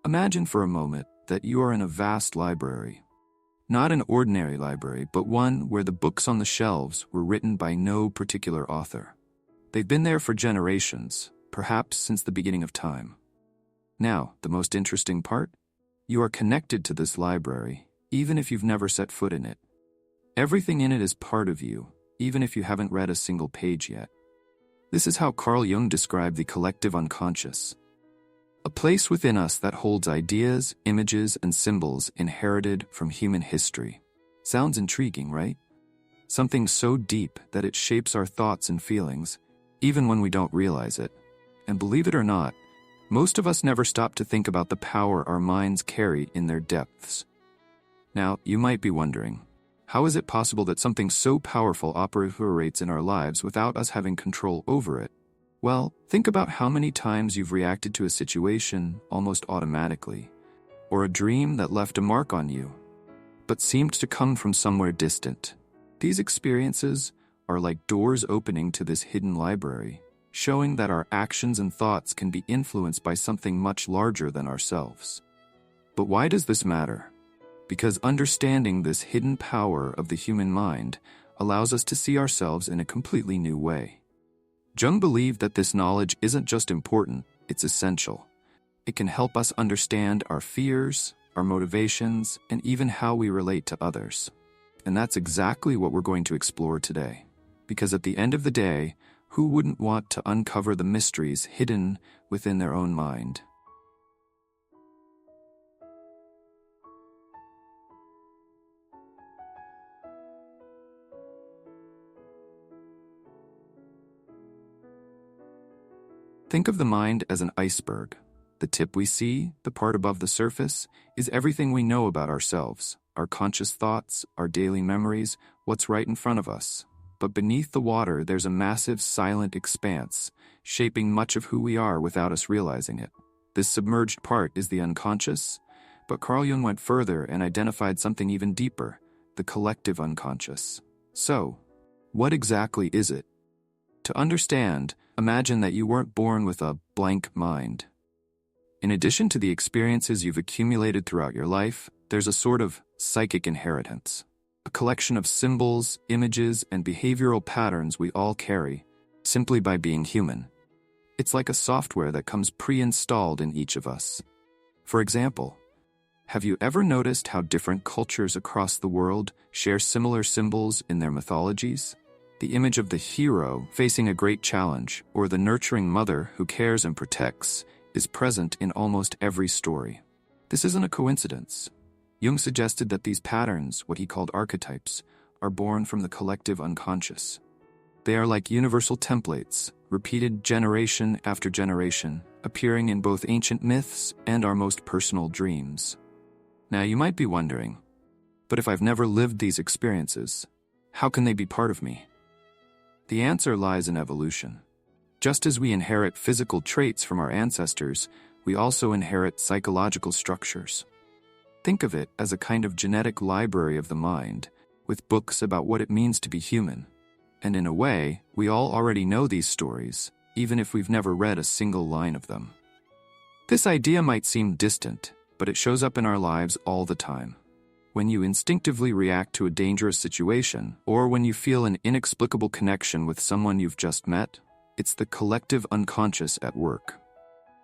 Imagine for a moment that you are in a vast library. Not an ordinary library, but one where the books on the shelves were written by no particular author. They've been there for generations, perhaps since the beginning of time. Now, the most interesting part? You are connected to this library, even if you've never set foot in it. Everything in it is part of you, even if you haven't read a single page yet. This is how Carl Jung described the collective unconscious. A place within us that holds ideas, images, and symbols inherited from human history. Sounds intriguing, right? Something so deep that it shapes our thoughts and feelings, even when we don't realize it. And believe it or not, most of us never stop to think about the power our minds carry in their depths. Now, you might be wondering, how is it possible that something so powerful operates in our lives without us having control over it? Well, think about how many times you've reacted to a situation almost automatically, or a dream that left a mark on you, but seemed to come from somewhere distant. These experiences are like doors opening to this hidden library, showing that our actions and thoughts can be influenced by something much larger than ourselves. But why does this matter? Because understanding this hidden power of the human mind allows us to see ourselves in a completely new way. Jung believed that this knowledge isn't just important, it's essential. It can help us understand our fears, our motivations, and even how we relate to others. And that's exactly what we're going to explore today. Because at the end of the day, who wouldn't want to uncover the mysteries hidden within their own mind? Think of the mind as an iceberg. The tip we see, the part above the surface, is everything we know about ourselves, our conscious thoughts, our daily memories, what's right in front of us. But beneath the water, there's a massive silent expanse, shaping much of who we are without us realizing it. This submerged part is the unconscious, but Carl Jung went further and identified something even deeper, the collective unconscious. So, what exactly is it? To understand, imagine that you weren't born with a blank mind. In addition to the experiences you've accumulated throughout your life, there's a sort of psychic inheritance, a collection of symbols, images, and behavioral patterns we all carry, simply by being human. It's like a software that comes pre-installed in each of us. For example, have you ever noticed how different cultures across the world share similar symbols in their mythologies? The image of the hero facing a great challenge, or the nurturing mother who cares and protects, is present in almost every story. This isn't a coincidence. Jung suggested that these patterns, what he called archetypes, are born from the collective unconscious. They are like universal templates, repeated generation after generation, appearing in both ancient myths and our most personal dreams. Now you might be wondering, but if I've never lived these experiences, how can they be part of me? The answer lies in evolution. Just as we inherit physical traits from our ancestors, we also inherit psychological structures. Think of it as a kind of genetic library of the mind, with books about what it means to be human. And in a way, we all already know these stories, even if we've never read a single line of them. This idea might seem distant, but it shows up in our lives all the time. When you instinctively react to a dangerous situation, or when you feel an inexplicable connection with someone you've just met, it's the collective unconscious at work.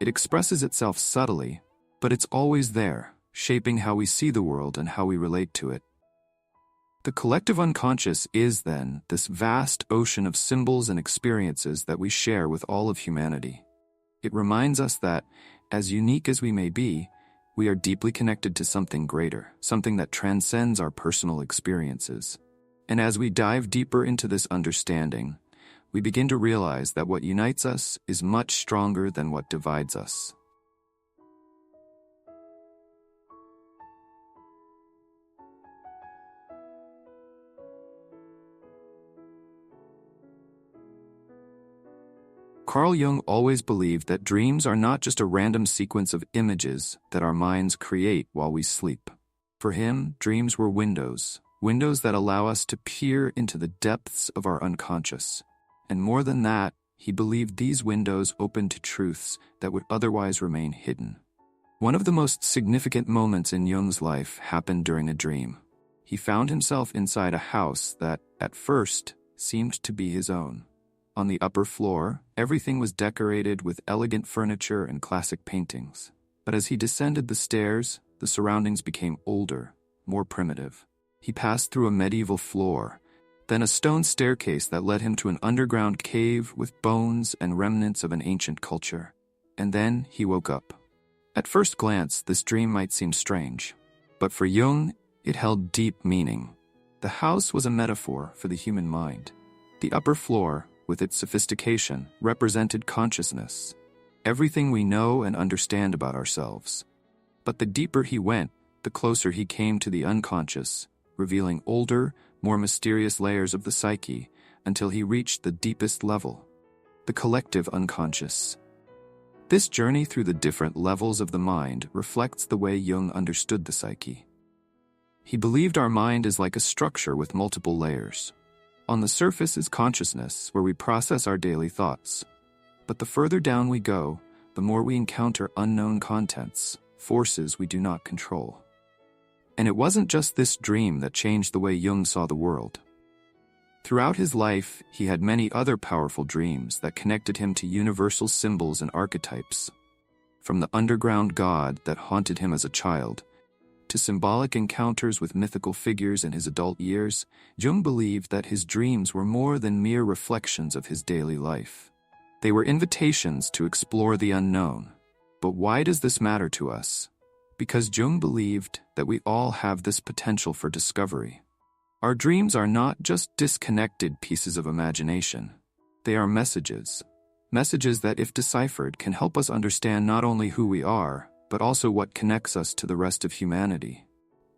It expresses itself subtly, but it's always there, shaping how we see the world and how we relate to it. The collective unconscious is, then, this vast ocean of symbols and experiences that we share with all of humanity. It reminds us that, as unique as we may be, we are deeply connected to something greater, something that transcends our personal experiences. And as we dive deeper into this understanding, we begin to realize that what unites us is much stronger than what divides us. Carl Jung always believed that dreams are not just a random sequence of images that our minds create while we sleep. For him, dreams were windows that allow us to peer into the depths of our unconscious. And more than that, he believed these windows opened to truths that would otherwise remain hidden. One of the most significant moments in Jung's life happened during a dream. He found himself inside a house that, at first, seemed to be his own. On the upper floor, everything was decorated with elegant furniture and classic paintings. But as he descended the stairs, the surroundings became older, more primitive. He passed through a medieval floor, then a stone staircase that led him to an underground cave with bones and remnants of an ancient culture. And then he woke up. At first glance, this dream might seem strange, but for Jung, it held deep meaning. The house was a metaphor for the human mind. The upper floor, with its sophistication, represented consciousness, everything we know and understand about ourselves. But the deeper he went, the closer he came to the unconscious, revealing older, more mysterious layers of the psyche until he reached the deepest level, the collective unconscious. This journey through the different levels of the mind reflects the way Jung understood the psyche. He believed our mind is like a structure with multiple layers. On the surface is consciousness, where we process our daily thoughts. But the further down we go, the more we encounter unknown contents, forces we do not control. And it wasn't just this dream that changed the way Jung saw the world. Throughout his life, he had many other powerful dreams that connected him to universal symbols and archetypes. From the underground god that haunted him as a child, to symbolic encounters with mythical figures in his adult years, Jung believed that his dreams were more than mere reflections of his daily life. They were invitations to explore the unknown. But why does this matter to us? Because Jung believed that we all have this potential for discovery. Our dreams are not just disconnected pieces of imagination. They are messages. Messages that, if deciphered, can help us understand not only who we are, but also what connects us to the rest of humanity.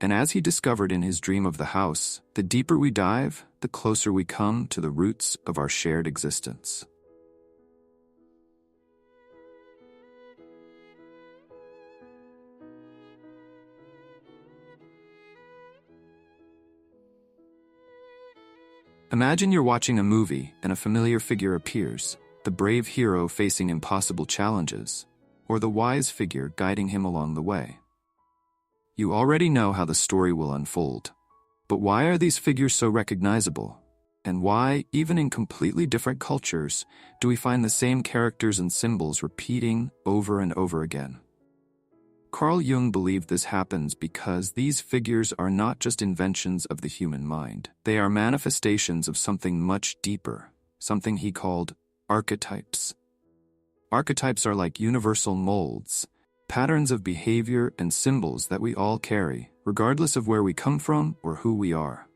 And as he discovered in his dream of the house, the deeper we dive, the closer we come to the roots of our shared existence. Imagine you're watching a movie and a familiar figure appears, the brave hero facing impossible challenges, or the wise figure guiding him along the way. You already know how the story will unfold. But why are these figures so recognizable? And why, even in completely different cultures, do we find the same characters and symbols repeating over and over again? Carl Jung believed this happens because these figures are not just inventions of the human mind. They are manifestations of something much deeper, something he called archetypes. Archetypes are like universal molds, patterns of behavior and symbols that we all carry, regardless of where we come from or who we are.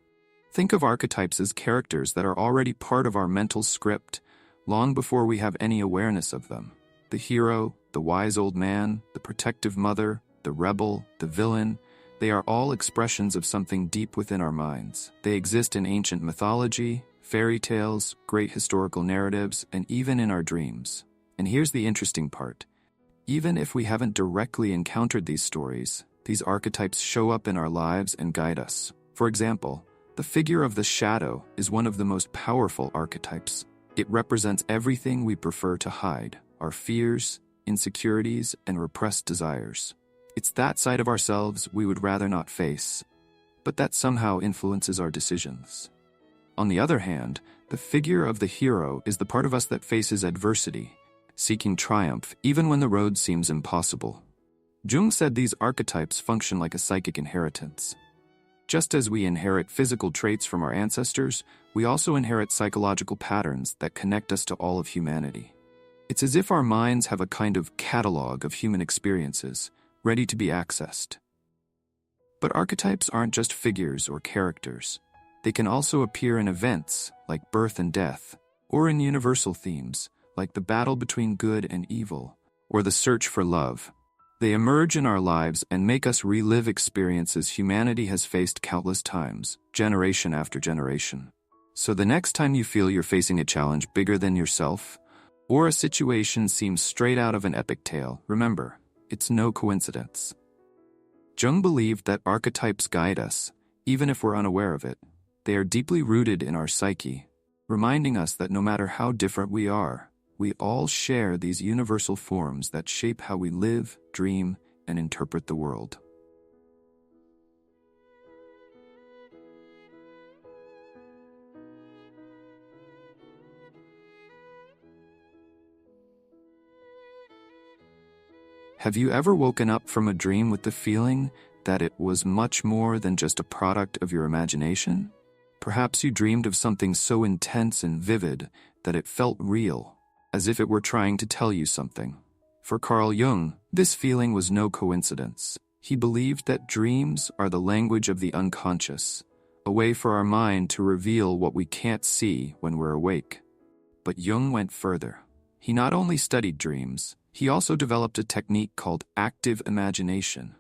Think of archetypes as characters that are already part of our mental script, long before we have any awareness of them. The hero, the wise old man, the protective mother, the rebel, the villain, they are all expressions of something deep within our minds. They exist in ancient mythology, fairy tales, great historical narratives, and even in our dreams. And here's the interesting part. Even if we haven't directly encountered these stories, these archetypes show up in our lives and guide us. For example, the figure of the shadow is one of the most powerful archetypes. It represents everything we prefer to hide, our fears, insecurities, and repressed desires. It's that side of ourselves we would rather not face, but that somehow influences our decisions. On the other hand, the figure of the hero is the part of us that faces adversity, seeking triumph even when the road seems impossible. Jung said these archetypes function like a psychic inheritance. Just as we inherit physical traits from our ancestors, we also inherit psychological patterns that connect us to all of humanity. It's as if our minds have a kind of catalog of human experiences, ready to be accessed. But archetypes aren't just figures or characters. They can also appear in events, like birth and death, or in universal themes, like the battle between good and evil, or the search for love. They emerge in our lives and make us relive experiences humanity has faced countless times, generation after generation. So the next time you feel you're facing a challenge bigger than yourself, or a situation seems straight out of an epic tale, remember, it's no coincidence. Jung believed that archetypes guide us, even if we're unaware of it. They are deeply rooted in our psyche, reminding us that no matter how different we are, we all share these universal forms that shape how we live, dream, and interpret the world. Have you ever woken up from a dream with the feeling that it was much more than just a product of your imagination? Perhaps you dreamed of something so intense and vivid that it felt real, as if it were trying to tell you something. For Carl Jung, this feeling was no coincidence. He believed that dreams are the language of the unconscious, a way for our mind to reveal what we can't see when we're awake. But Jung went further. He not only studied dreams, he also developed a technique called active imagination.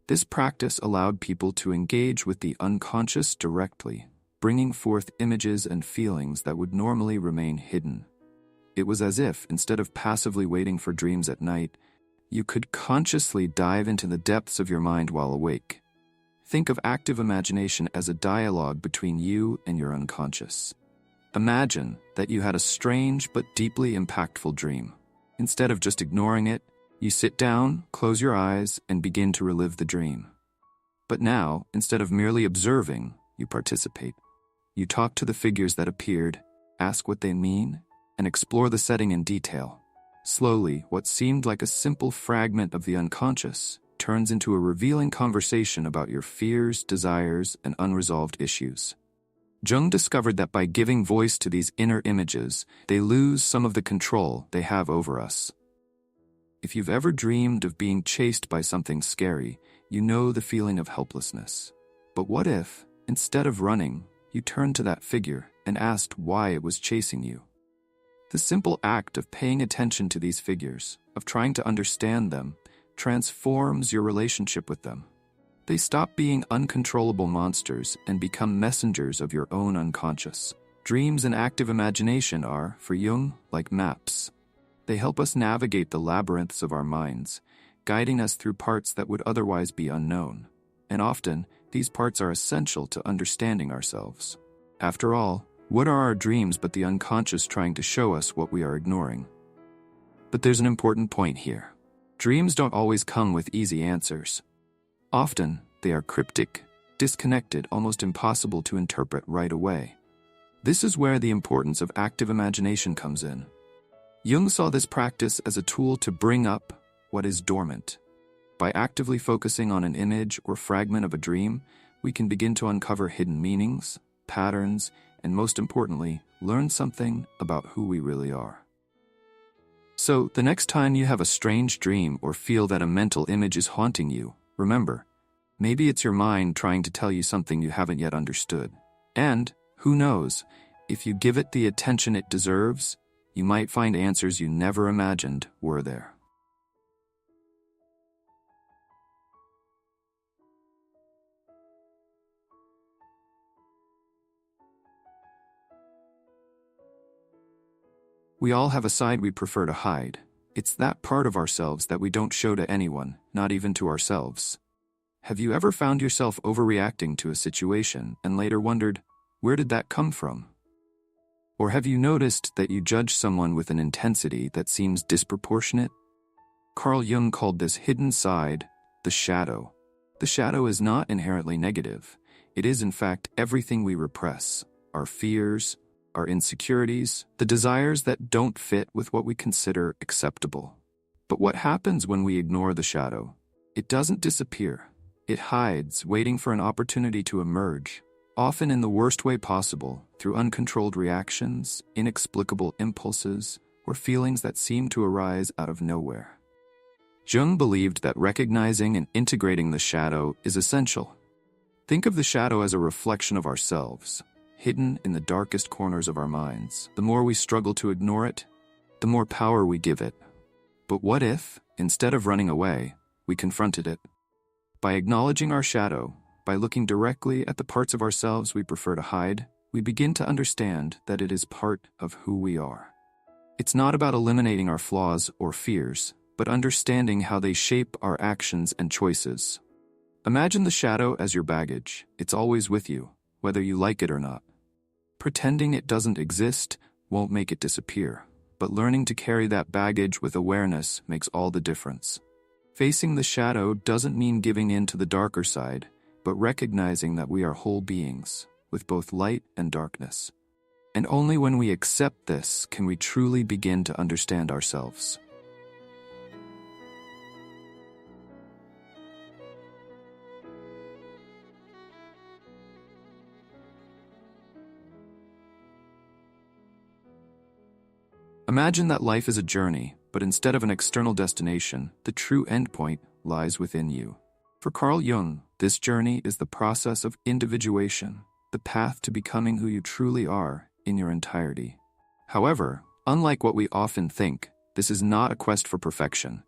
This practice allowed people to engage with the unconscious directly, bringing forth images and feelings that would normally remain hidden. It was as if, instead of passively waiting for dreams at night, you could consciously dive into the depths of your mind while awake. Think of active imagination as a dialogue between you and your unconscious. Imagine that you had a strange but deeply impactful dream. Instead of just ignoring it, you sit down, close your eyes, and begin to relive the dream. But now, instead of merely observing, you participate. You talk to the figures that appeared, ask what they mean, and explore the setting in detail. Slowly, what seemed like a simple fragment of the unconscious turns into a revealing conversation about your fears, desires, and unresolved issues. Jung discovered that by giving voice to these inner images, they lose some of the control they have over us. If you've ever dreamed of being chased by something scary, you know the feeling of helplessness. But what if, instead of running, you turned to that figure and asked why it was chasing you? The simple act of paying attention to these figures, of trying to understand them, transforms your relationship with them. They stop being uncontrollable monsters and become messengers of your own unconscious. Dreams and active imagination are, for Jung, like maps. They help us navigate the labyrinths of our minds, guiding us through parts that would otherwise be unknown. And often, these parts are essential to understanding ourselves. After all, what are our dreams but the unconscious trying to show us what we are ignoring? But there's an important point here. Dreams don't always come with easy answers. Often, they are cryptic, disconnected, almost impossible to interpret right away. This is where the importance of active imagination comes in. Jung saw this practice as a tool to bring up what is dormant. By actively focusing on an image or fragment of a dream, we can begin to uncover hidden meanings, patterns, and most importantly, learn something about who we really are. So, the next time you have a strange dream or feel that a mental image is haunting you, remember, maybe it's your mind trying to tell you something you haven't yet understood. And, who knows, if you give it the attention it deserves, you might find answers you never imagined were there. We all have a side we prefer to hide. It's that part of ourselves that we don't show to anyone, not even to ourselves. Have you ever found yourself overreacting to a situation and later wondered, where did that come from? Or have you noticed that you judge someone with an intensity that seems disproportionate? Carl Jung called this hidden side the shadow. The shadow is not inherently negative. It is, in fact, everything we repress, our fears, our insecurities, the desires that don't fit with what we consider acceptable. But what happens when we ignore the shadow? It doesn't disappear. It hides, waiting for an opportunity to emerge, often in the worst way possible, through uncontrolled reactions, inexplicable impulses, or feelings that seem to arise out of nowhere. Jung believed that recognizing and integrating the shadow is essential. Think of the shadow as a reflection of ourselves, hidden in the darkest corners of our minds. The more we struggle to ignore it, the more power we give it. But what if, instead of running away, we confronted it? By acknowledging our shadow, by looking directly at the parts of ourselves we prefer to hide, we begin to understand that it is part of who we are. It's not about eliminating our flaws or fears, but understanding how they shape our actions and choices. Imagine the shadow as your baggage. It's always with you, whether you like it or not. Pretending it doesn't exist won't make it disappear, but learning to carry that baggage with awareness makes all the difference. Facing the shadow doesn't mean giving in to the darker side, but recognizing that we are whole beings, with both light and darkness. And only when we accept this can we truly begin to understand ourselves. Imagine that life is a journey, but instead of an external destination, the true endpoint lies within you. For Carl Jung, this journey is the process of individuation, the path to becoming who you truly are in your entirety. However, unlike what we often think, this is not a quest for perfection.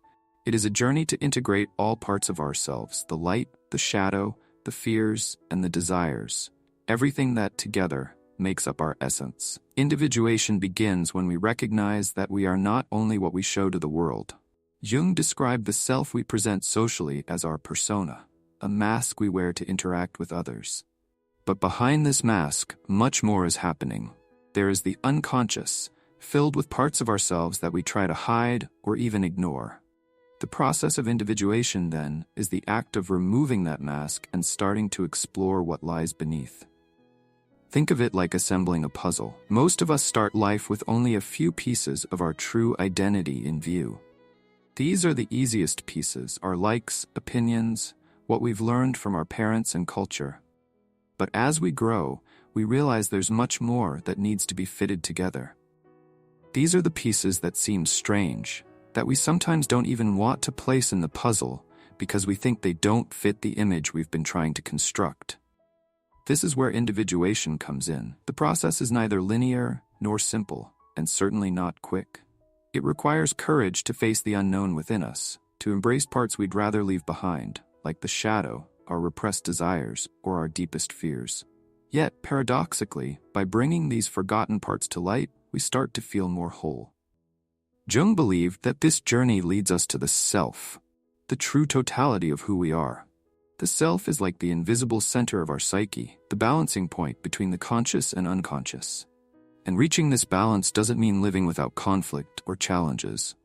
It is a journey to integrate all parts of ourselves, the light, the shadow, the fears, and the desires, everything that together makes up our essence. Individuation begins when we recognize that we are not only what we show to the world. Jung described the self we present socially as our persona, a mask we wear to interact with others. But behind this mask, much more is happening. There is the unconscious, filled with parts of ourselves that we try to hide or even ignore. The process of individuation, then, is the act of removing that mask and starting to explore what lies beneath. Think of it like assembling a puzzle. Most of us start life with only a few pieces of our true identity in view. These are the easiest pieces, our likes, opinions, what we've learned from our parents and culture. But as we grow, we realize there's much more that needs to be fitted together. These are the pieces that seem strange, that we sometimes don't even want to place in the puzzle because we think they don't fit the image we've been trying to construct. This is where individuation comes in. The process is neither linear nor simple, and certainly not quick. It requires courage to face the unknown within us, to embrace parts we'd rather leave behind, like the shadow, our repressed desires, or our deepest fears. Yet, paradoxically, by bringing these forgotten parts to light, we start to feel more whole. Jung believed that this journey leads us to the self, the true totality of who we are. The self is like the invisible center of our psyche, the balancing point between the conscious and unconscious. And reaching this balance doesn't mean living without conflict or challenges.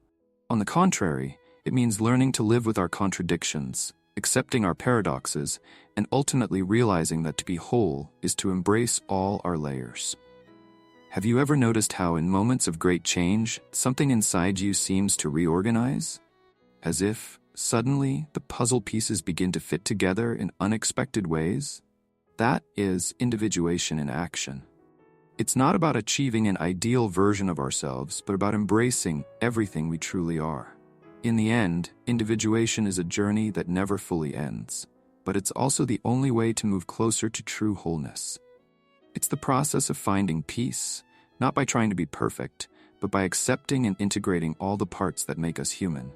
On the contrary, it means learning to live with our contradictions, accepting our paradoxes, and ultimately realizing that to be whole is to embrace all our layers. Have you ever noticed how in moments of great change, something inside you seems to reorganize? As if, suddenly, the puzzle pieces begin to fit together in unexpected ways? That is individuation in action. It's not about achieving an ideal version of ourselves, but about embracing everything we truly are. In the end, individuation is a journey that never fully ends, but it's also the only way to move closer to true wholeness. It's the process of finding peace, not by trying to be perfect, but by accepting and integrating all the parts that make us human.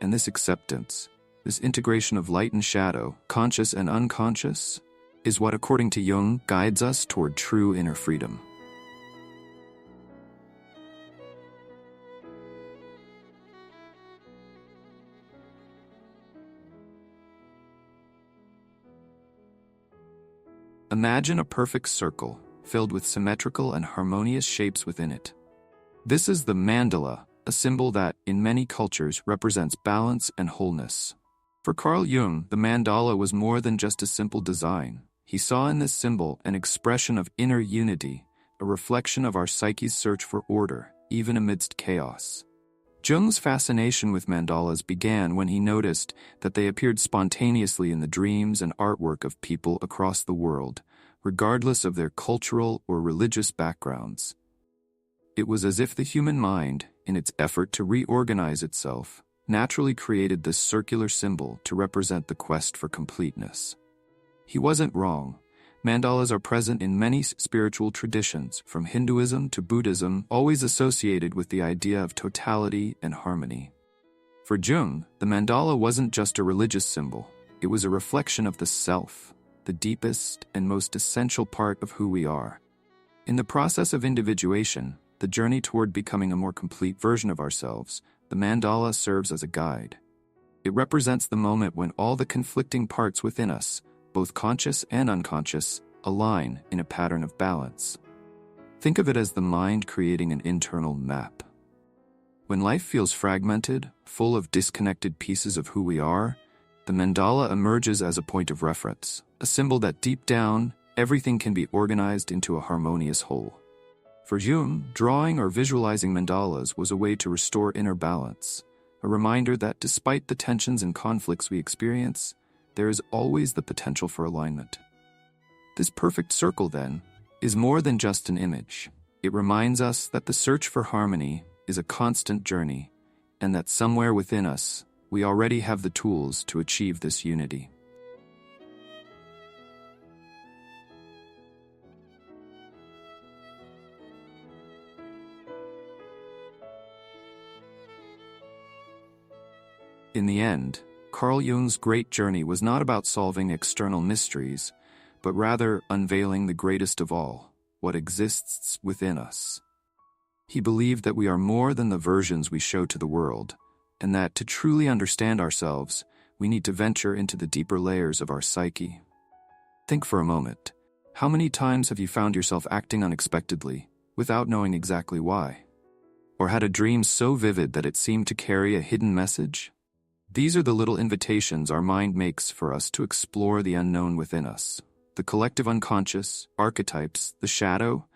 And this acceptance, this integration of light and shadow, conscious and unconscious, is what, according to Jung, guides us toward true inner freedom. Imagine a perfect circle, filled with symmetrical and harmonious shapes within it. This is the mandala, a symbol that, in many cultures, represents balance and wholeness. For Carl Jung, the mandala was more than just a simple design. He saw in this symbol an expression of inner unity, a reflection of our psyche's search for order, even amidst chaos. Jung's fascination with mandalas began when he noticed that they appeared spontaneously in the dreams and artwork of people across the world, regardless of their cultural or religious backgrounds. It was as if the human mind, in its effort to reorganize itself, naturally created this circular symbol to represent the quest for completeness. He wasn't wrong. Mandalas are present in many spiritual traditions, from Hinduism to Buddhism, always associated with the idea of totality and harmony. For Jung, the mandala wasn't just a religious symbol. It was a reflection of the self, the deepest and most essential part of who we are. In the process of individuation, the journey toward becoming a more complete version of ourselves, the mandala serves as a guide. It represents the moment when all the conflicting parts within us, both conscious and unconscious, align in a pattern of balance. Think of it as the mind creating an internal map. When life feels fragmented, full of disconnected pieces of who we are, the mandala emerges as a point of reference, a symbol that deep down, everything can be organized into a harmonious whole. For Jung, drawing or visualizing mandalas was a way to restore inner balance, a reminder that despite the tensions and conflicts we experience, there is always the potential for alignment. This perfect circle, then, is more than just an image. It reminds us that the search for harmony is a constant journey, and that somewhere within us, we already have the tools to achieve this unity. In the end, Carl Jung's great journey was not about solving external mysteries, but rather unveiling the greatest of all, what exists within us. He believed that we are more than the versions we show to the world, and that to truly understand ourselves, we need to venture into the deeper layers of our psyche. Think for a moment. How many times have you found yourself acting unexpectedly, without knowing exactly why? Or had a dream so vivid that it seemed to carry a hidden message? These are the little invitations our mind makes for us to explore the unknown within us. The collective unconscious, archetypes, the shadow,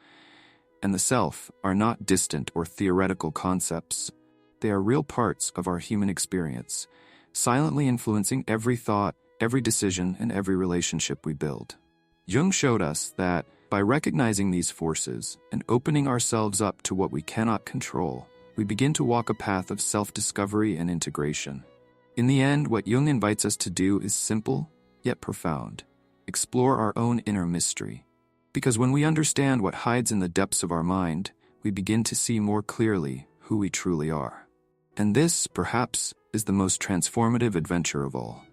and the self are not distant or theoretical concepts. They are real parts of our human experience, silently influencing every thought, every decision, and every relationship we build. Jung showed us that by recognizing these forces and opening ourselves up to what we cannot control, we begin to walk a path of self-discovery and integration. In the end, what Jung invites us to do is simple, yet profound. Explore our own inner mystery. Because when we understand what hides in the depths of our mind, we begin to see more clearly who we truly are. And this, perhaps, is the most transformative adventure of all.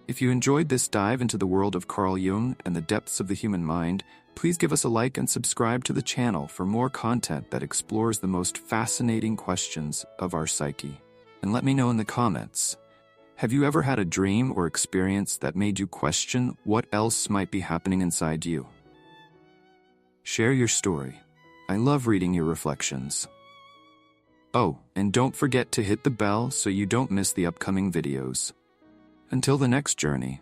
If you enjoyed this dive into the world of Carl Jung and the depths of the human mind, please give us a like and subscribe to the channel for more content that explores the most fascinating questions of our psyche. And let me know in the comments, have you ever had a dream or experience that made you question what else might be happening inside you? Share your story. I love reading your reflections. Oh, and don't forget to hit the bell so you don't miss the upcoming videos. Until the next journey,